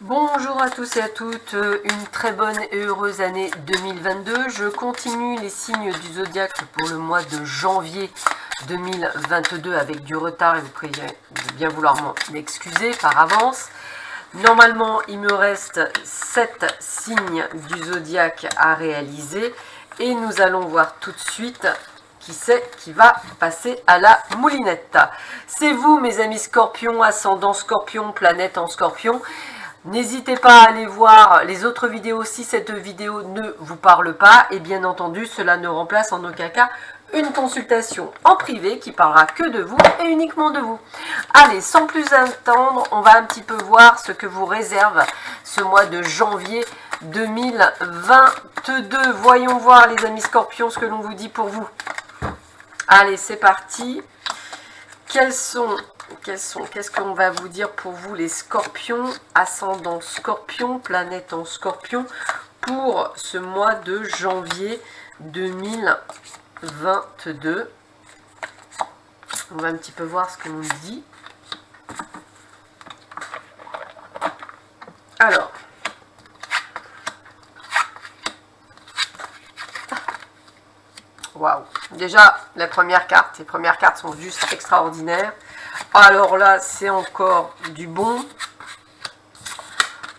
Bonjour à tous et à toutes, une très bonne et heureuse année 2022. Je continue les signes du zodiaque pour le mois de janvier 2022 avec du retard et vous priez de bien vouloir m'en excuser par avance. Normalement, il me reste 7 signes du zodiaque à réaliser et nous allons voir tout de suite qui c'est qui va passer à la moulinette. C'est vous mes amis scorpions, ascendant scorpion, planète en scorpion. N'hésitez pas à aller voir les autres vidéos si cette vidéo ne vous parle pas. Et bien entendu, cela ne remplace en aucun cas une consultation en privé qui parlera que de vous et uniquement de vous. Allez, sans plus attendre, on va un petit peu voir ce que vous réserve ce mois de janvier 2022. Voyons voir les amis scorpions ce que l'on vous dit pour vous. Allez, c'est parti. Qu'est-ce qu'on va vous dire pour vous les scorpions, ascendant scorpion, planète en scorpion, pour ce mois de janvier 2022. On va un petit peu voir ce que l'on dit. Alors, waouh, déjà les premières cartes sont juste extraordinaires. Alors là, c'est encore du bon.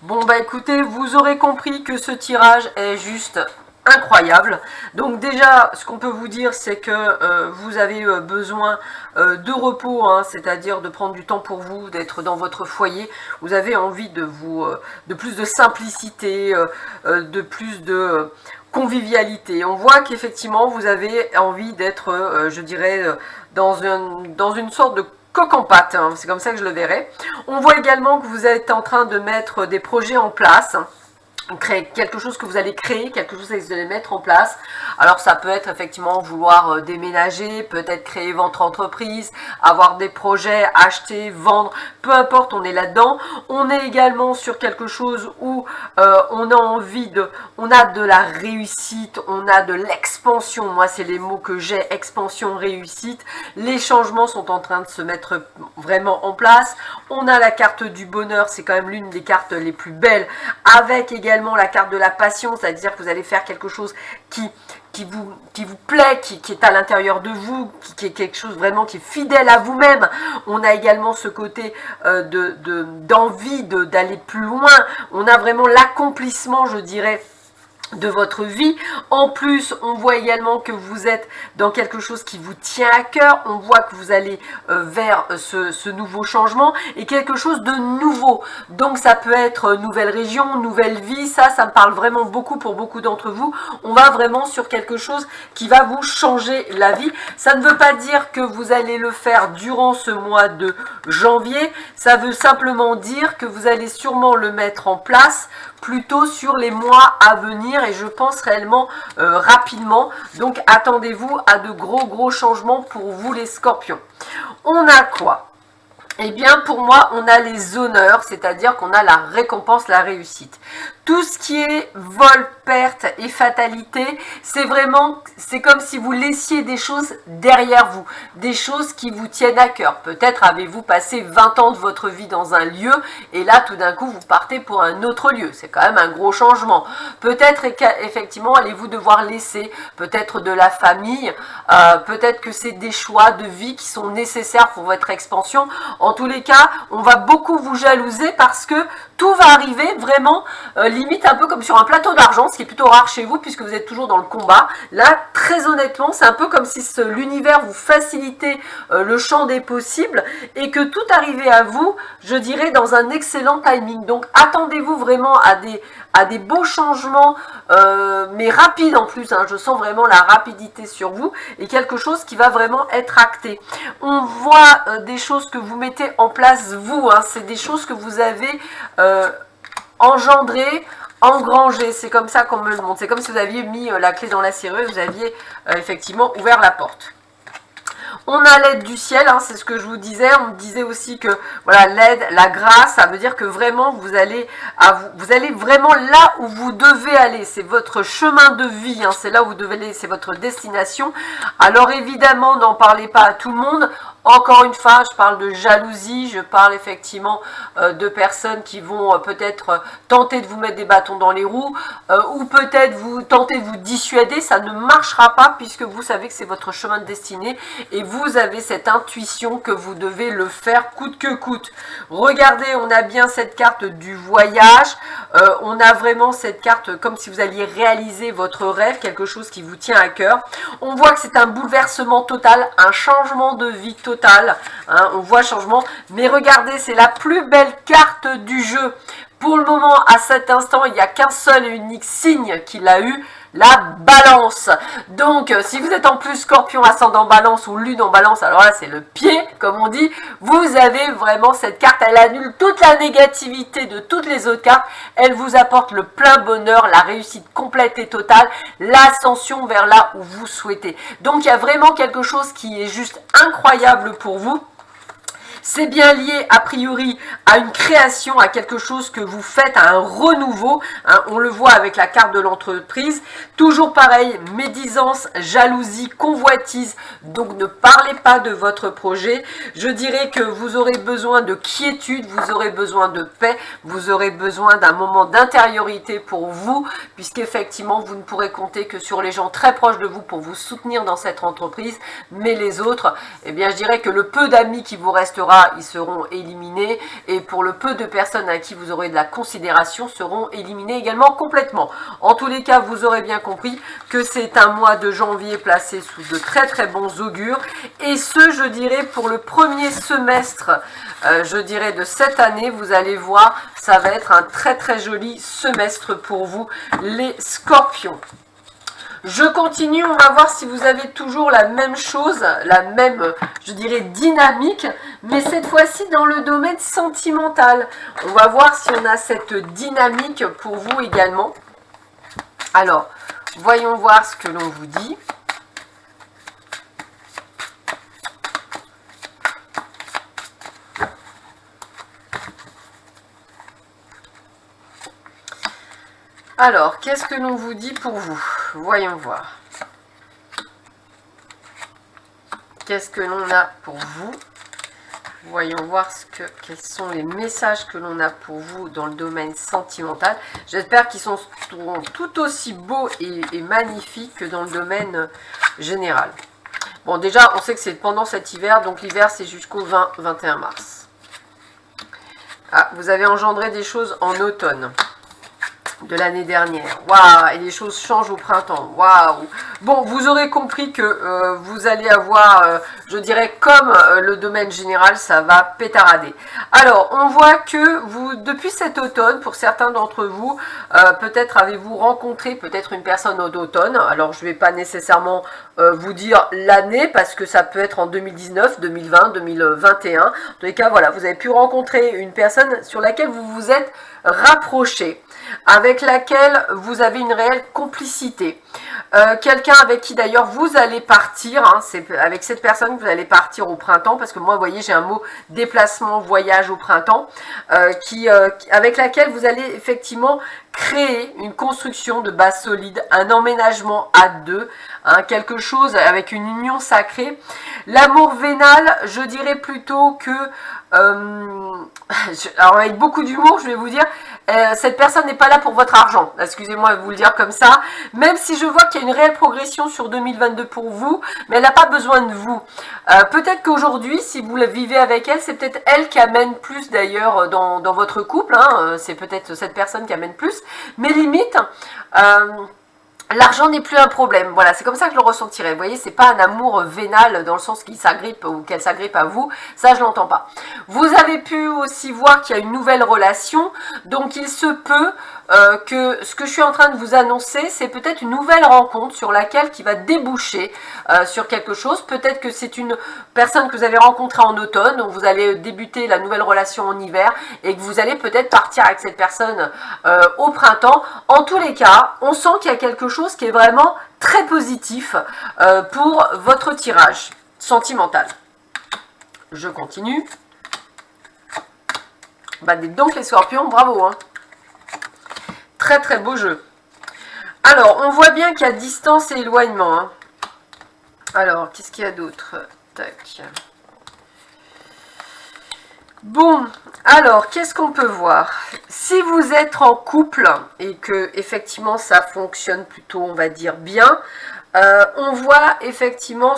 Bon, bah écoutez, vous aurez compris que ce tirage est juste incroyable. Donc déjà, ce qu'on peut vous dire, c'est que vous avez besoin de repos, hein, c'est-à-dire de prendre du temps pour vous, d'être dans votre foyer. Vous avez envie de plus de simplicité, de plus de convivialité. On voit qu'effectivement, vous avez envie d'être, je dirais, dans une sorte de coq en pâte, hein, c'est comme ça que je le verrai. On voit également que vous êtes en train de mettre des projets en place, créer quelque chose que vous allez créer, quelque chose que vous allez mettre en place. Alors ça peut être effectivement vouloir déménager, peut-être créer votre entreprise, avoir des projets, acheter, vendre, peu importe, on est là-dedans. On est également sur quelque chose où on a de la réussite, on a de l'expansion. Moi c'est les mots que j'ai, expansion, réussite. Les changements sont en train de se mettre vraiment en place. On a la carte du bonheur, c'est quand même l'une des cartes les plus belles, avec également la carte de la passion, c'est-à-dire que vous allez faire quelque chose qui vous plaît, qui est à l'intérieur de vous, qui est quelque chose vraiment qui est fidèle à vous-même. On a également ce côté d'envie d'aller plus loin. On a vraiment l'accomplissement, je dirais, de votre vie. En plus, on voit également que vous êtes dans quelque chose qui vous tient à cœur. On voit que vous allez vers ce nouveau changement et quelque chose de nouveau. Donc ça peut être nouvelle région, nouvelle vie. Ça me parle vraiment beaucoup pour beaucoup d'entre vous. On va vraiment sur quelque chose qui va vous changer la vie. Ça ne veut pas dire que vous allez le faire durant ce mois de janvier. Ça veut simplement dire que vous allez sûrement le mettre en place plutôt sur les mois à venir et je pense réellement rapidement. Donc attendez-vous à de gros changements pour vous les scorpions. On a quoi? Eh bien pour moi on a les honneurs, c'est-à-dire qu'on a la récompense, la réussite. Tout ce qui est vol, perte et fatalité, c'est comme si vous laissiez des choses derrière vous, des choses qui vous tiennent à cœur. Peut-être avez-vous passé 20 ans de votre vie dans un lieu et là tout d'un coup vous partez pour un autre lieu. C'est quand même un gros changement. Peut-être effectivement allez-vous devoir laisser peut-être de la famille, peut-être que c'est des choix de vie qui sont nécessaires pour votre expansion. En tous les cas, on va beaucoup vous jalouser parce que tout va arriver vraiment limite un peu comme sur un plateau d'argent, ce qui est plutôt rare chez vous puisque vous êtes toujours dans le combat. Là, très honnêtement, c'est un peu comme si l'univers vous facilitait le champ des possibles et que tout arrivait à vous, je dirais, dans un excellent timing. Donc, attendez-vous vraiment à des beaux changements, mais rapides en plus. Hein. Je sens vraiment la rapidité sur vous et quelque chose qui va vraiment être acté. On voit des choses que vous mettez en place vous. Hein. C'est des choses que vous avez engendré, engrangé, c'est comme ça qu'on me le montre. C'est comme si vous aviez mis la clé dans la serrure, vous aviez effectivement ouvert la porte. On a l'aide du ciel, hein, c'est ce que je vous disais. On me disait aussi que voilà, l'aide, la grâce, ça veut dire que vraiment vous allez vraiment là où vous devez aller. C'est votre chemin de vie, hein, c'est là où vous devez aller, c'est votre destination. Alors évidemment, n'en parlez pas à tout le monde. Encore une fois, je parle de jalousie, je parle effectivement de personnes qui vont peut-être tenter de vous mettre des bâtons dans les roues ou peut-être vous tenter de vous dissuader. Ça ne marchera pas puisque vous savez que c'est votre chemin de destinée et vous avez cette intuition que vous devez le faire coûte que coûte. Regardez, on a bien cette carte du voyage, on a vraiment cette carte comme si vous alliez réaliser votre rêve, quelque chose qui vous tient à cœur. On voit que c'est un bouleversement total, un changement de vie total. Hein, on voit changement, mais regardez, c'est la plus belle carte du jeu. Pour le moment, à cet instant, il n'y a qu'un seul et unique signe qu'il a eu, la balance. Donc, si vous êtes en plus scorpion, ascendant balance ou lune en balance, alors là, c'est le pied, comme on dit, vous avez vraiment cette carte, elle annule toute la négativité de toutes les autres cartes, elle vous apporte le plein bonheur, la réussite complète et totale, l'ascension vers là où vous souhaitez. Donc, il y a vraiment quelque chose qui est juste incroyable pour vous. C'est bien lié a priori à une création, à quelque chose que vous faites, à un renouveau. Hein, on le voit avec la carte de l'entreprise. Toujours pareil, médisance, jalousie, convoitise. Donc ne parlez pas de votre projet. Je dirais que vous aurez besoin de quiétude, vous aurez besoin de paix, vous aurez besoin d'un moment d'intériorité pour vous, puisqu'effectivement vous ne pourrez compter que sur les gens très proches de vous pour vous soutenir dans cette entreprise. Mais les autres, eh bien je dirais que le peu d'amis qui vous restera, ils seront éliminés et pour le peu de personnes à qui vous aurez de la considération seront éliminés également complètement. En tous les cas, vous aurez bien compris que c'est un mois de janvier placé sous de très très bons augures et ce, je dirais, pour le premier semestre, je dirais, de cette année, vous allez voir, ça va être un très très joli semestre pour vous, les scorpions. Je continue, on va voir si vous avez toujours la même chose, la même, je dirais, dynamique, mais cette fois-ci dans le domaine sentimental. On va voir si on a cette dynamique pour vous également. Alors, voyons voir ce que l'on vous dit. Alors, qu'est-ce que l'on vous dit pour vous? Voyons voir. Qu'est-ce que l'on a pour vous? Voyons voir quels sont les messages que l'on a pour vous dans le domaine sentimental. J'espère qu'ils seront tout aussi beaux et magnifiques que dans le domaine général. Bon, déjà, on sait que c'est pendant cet hiver, donc l'hiver, c'est jusqu'au 20-21 mars. Ah, vous avez engendré des choses en automne de l'année dernière. Waouh, et les choses changent au printemps. Waouh. Bon, vous aurez compris que vous allez avoir, je dirais, comme le domaine général, ça va pétarader. Alors, on voit que vous, depuis cet automne, pour certains d'entre vous, peut-être avez-vous rencontré peut-être une personne d'automne. Alors, je ne vais pas nécessairement vous dire l'année, parce que ça peut être en 2019, 2020, 2021. En tous les cas, voilà, vous avez pu rencontrer une personne sur laquelle vous vous êtes rapproché, avec laquelle vous avez une réelle complicité. Quelqu'un avec qui d'ailleurs vous allez partir, hein, c'est avec cette personne que vous allez partir au printemps, parce que moi, vous voyez, j'ai un mot déplacement, voyage au printemps, avec laquelle vous allez effectivement créer une construction de base solide, un emménagement à deux, hein, quelque chose avec une union sacrée. L'amour vénal, je dirais plutôt que, alors avec beaucoup d'humour, je vais vous dire, cette personne n'est pas là pour votre argent, excusez-moi de vous le dire comme ça, même si je vois qu'il y a une réelle progression sur 2022 pour vous, mais elle n'a pas besoin de vous. Peut-être qu'aujourd'hui, si vous la vivez avec elle, c'est peut-être elle qui amène plus d'ailleurs dans votre couple, hein, c'est peut-être cette personne qui amène plus, mais limite, l'argent n'est plus un problème. Voilà, c'est comme ça que je le ressentirais. Vous voyez, c'est pas un amour vénal dans le sens qu'il s'agrippe ou qu'elle s'agrippe à vous. Ça, je l'entends pas. Vous avez pu aussi voir qu'il y a une nouvelle relation. Donc, il se peut que ce que je suis en train de vous annoncer, c'est peut-être une nouvelle rencontre sur laquelle qui va déboucher sur quelque chose. Peut-être que c'est une personne que vous avez rencontrée en automne, donc vous allez débuter la nouvelle relation en hiver et que vous allez peut-être partir avec cette personne au printemps. En tous les cas, on sent qu'il y a quelque chose qui est vraiment très positif pour votre tirage sentimental. Je continue. Bah, dites donc les scorpions, bravo, hein. Très très beau jeu. Alors, on voit bien qu'il y a distance et éloignement. Hein. Alors, qu'est-ce qu'il y a d'autre? Tac. Bon, alors, qu'est-ce qu'on peut voir? Si vous êtes en couple et que effectivement ça fonctionne plutôt, on va dire, bien, on voit effectivement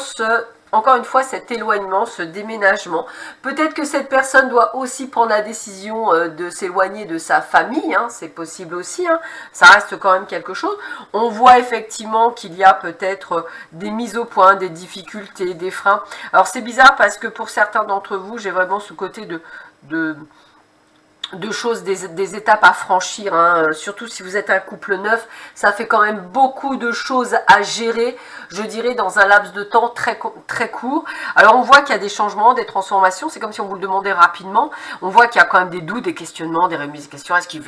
encore une fois, cet éloignement, ce déménagement. Peut-être que cette personne doit aussi prendre la décision de s'éloigner de sa famille, hein, c'est possible aussi, hein, ça reste quand même quelque chose. On voit effectivement qu'il y a peut-être des mises au point, des difficultés, des freins. Alors c'est bizarre parce que pour certains d'entre vous, j'ai vraiment ce côté de choses, des étapes à franchir, hein. Surtout si vous êtes un couple neuf, ça fait quand même beaucoup de choses à gérer, je dirais dans un laps de temps très court. Alors on voit qu'il y a des changements, des transformations, c'est comme si on vous le demandait rapidement, on voit qu'il y a quand même des doutes, des questionnements, des remises de questions, est-ce que j'y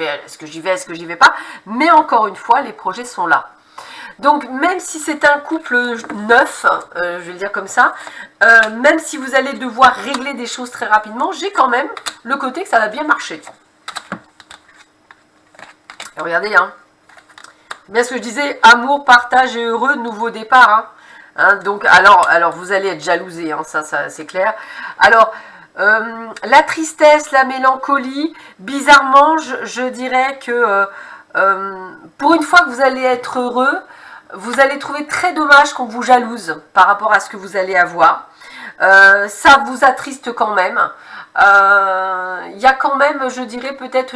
vais, est-ce que j'y vais pas, mais encore une fois, les projets sont là. Donc même si c'est un couple neuf, je vais le dire comme ça, même si vous allez devoir régler des choses très rapidement, j'ai quand même le côté que ça va bien marcher. Et regardez, hein, bien ce que je disais, amour, partage et heureux, nouveau départ. Hein, donc alors vous allez être jalousé, hein, ça c'est clair. Alors la tristesse, la mélancolie, bizarrement, je dirais que pour une fois que vous allez être heureux, vous allez trouver très dommage qu'on vous jalouse par rapport à ce que vous allez avoir. Ça vous attriste quand même. Il y a quand même, je dirais, peut-être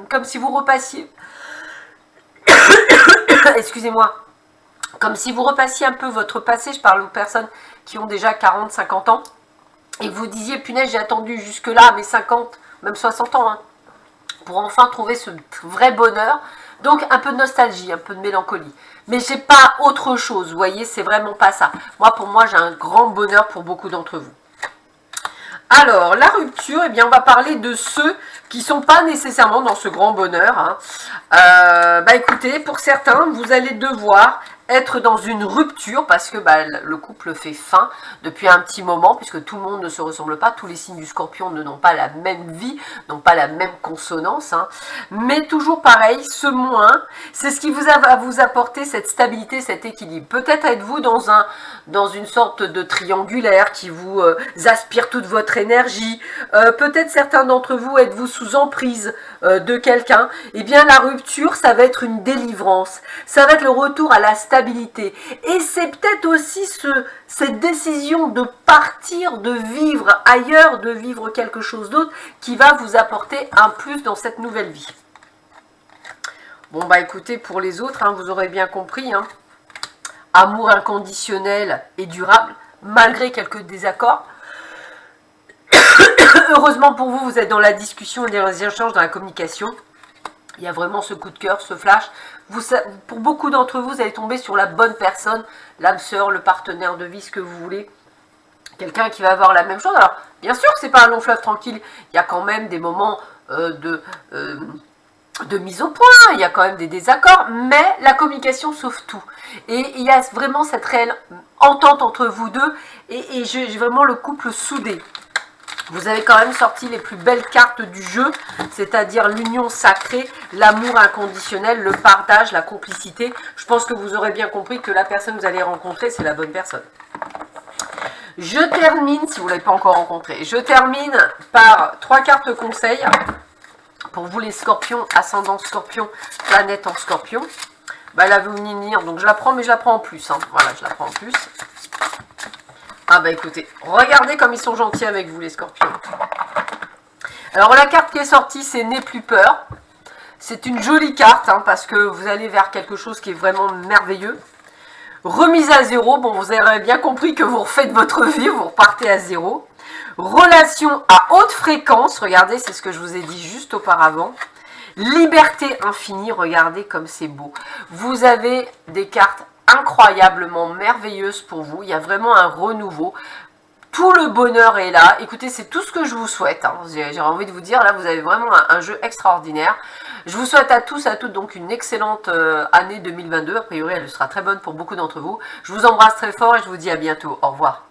comme si vous repassiez... Excusez-moi. Comme si vous repassiez un peu votre passé. Je parle aux personnes qui ont déjà 40, 50 ans. Et vous disiez, punaise, j'ai attendu jusque-là, à mes 50, même 60 ans, hein, pour enfin trouver ce vrai bonheur. Donc un peu de nostalgie, un peu de mélancolie. Mais j'ai pas autre chose, vous voyez, c'est vraiment pas ça. Moi, pour moi, j'ai un grand bonheur pour beaucoup d'entre vous. Alors, la rupture, eh bien, on va parler de ceux qui ne sont pas nécessairement dans ce grand bonheur. Hein. Bah écoutez, pour certains, vous allez devoir être dans une rupture parce que le couple fait fin depuis un petit moment, puisque tout le monde ne se ressemble pas, tous les signes du Scorpion n'ont pas la même vie, n'ont pas la même consonance, hein. Mais toujours pareil, ce moins, c'est ce qui va vous apporter cette stabilité, cet équilibre. Peut-être êtes-vous dans une sorte de triangulaire qui vous aspire toute votre énergie, peut-être certains d'entre vous êtes-vous sous emprise de quelqu'un. Eh bien la rupture, ça va être une délivrance, ça va être le retour à la stabilité. Et c'est peut-être aussi cette décision de partir, de vivre ailleurs, de vivre quelque chose d'autre qui va vous apporter un plus dans cette nouvelle vie. Bon bah écoutez, pour les autres, hein, vous aurez bien compris, hein, amour inconditionnel et durable, malgré quelques désaccords. Heureusement pour vous, vous êtes dans la discussion et dans les échanges, dans la communication. Il y a vraiment ce coup de cœur, ce flash. Pour beaucoup d'entre vous, vous allez tomber sur la bonne personne, l'âme sœur, le partenaire de vie, ce que vous voulez. Quelqu'un qui va avoir la même chose. Alors, bien sûr que ce n'est pas un long fleuve tranquille. Il y a quand même des moments de mise au point. Il y a quand même des désaccords. Mais la communication sauve tout. Et il y a vraiment cette réelle entente entre vous deux. Et j'ai vraiment le couple soudé. Vous avez quand même sorti les plus belles cartes du jeu, c'est-à-dire l'union sacrée, l'amour inconditionnel, le partage, la complicité. Je pense que vous aurez bien compris que la personne que vous allez rencontrer, c'est la bonne personne. Je termine, si vous ne l'avez pas encore rencontré, je termine par 3 cartes conseils pour vous les scorpions, ascendant scorpion, planète en scorpion. Bah, elle va venir, donc je la prends, mais je la prends en plus. Hein. Voilà, je la prends en plus. Ah bah écoutez, regardez comme ils sont gentils avec vous les scorpions. Alors la carte qui est sortie, c'est N'aie plus peur. C'est une jolie carte, hein, parce que vous allez vers quelque chose qui est vraiment merveilleux. Remise à zéro, bon vous avez bien compris que vous refaites votre vie, vous repartez à zéro. Relation à haute fréquence, regardez, c'est ce que je vous ai dit juste auparavant. Liberté infinie, regardez comme c'est beau. Vous avez des cartes incroyablement merveilleuse pour vous, il y a vraiment un renouveau, tout le bonheur est là, écoutez c'est tout ce que je vous souhaite, hein. J'ai envie de vous dire, là vous avez vraiment un jeu extraordinaire, je vous souhaite à tous, à toutes donc une excellente année 2022, a priori elle sera très bonne pour beaucoup d'entre vous, je vous embrasse très fort et je vous dis à bientôt, au revoir.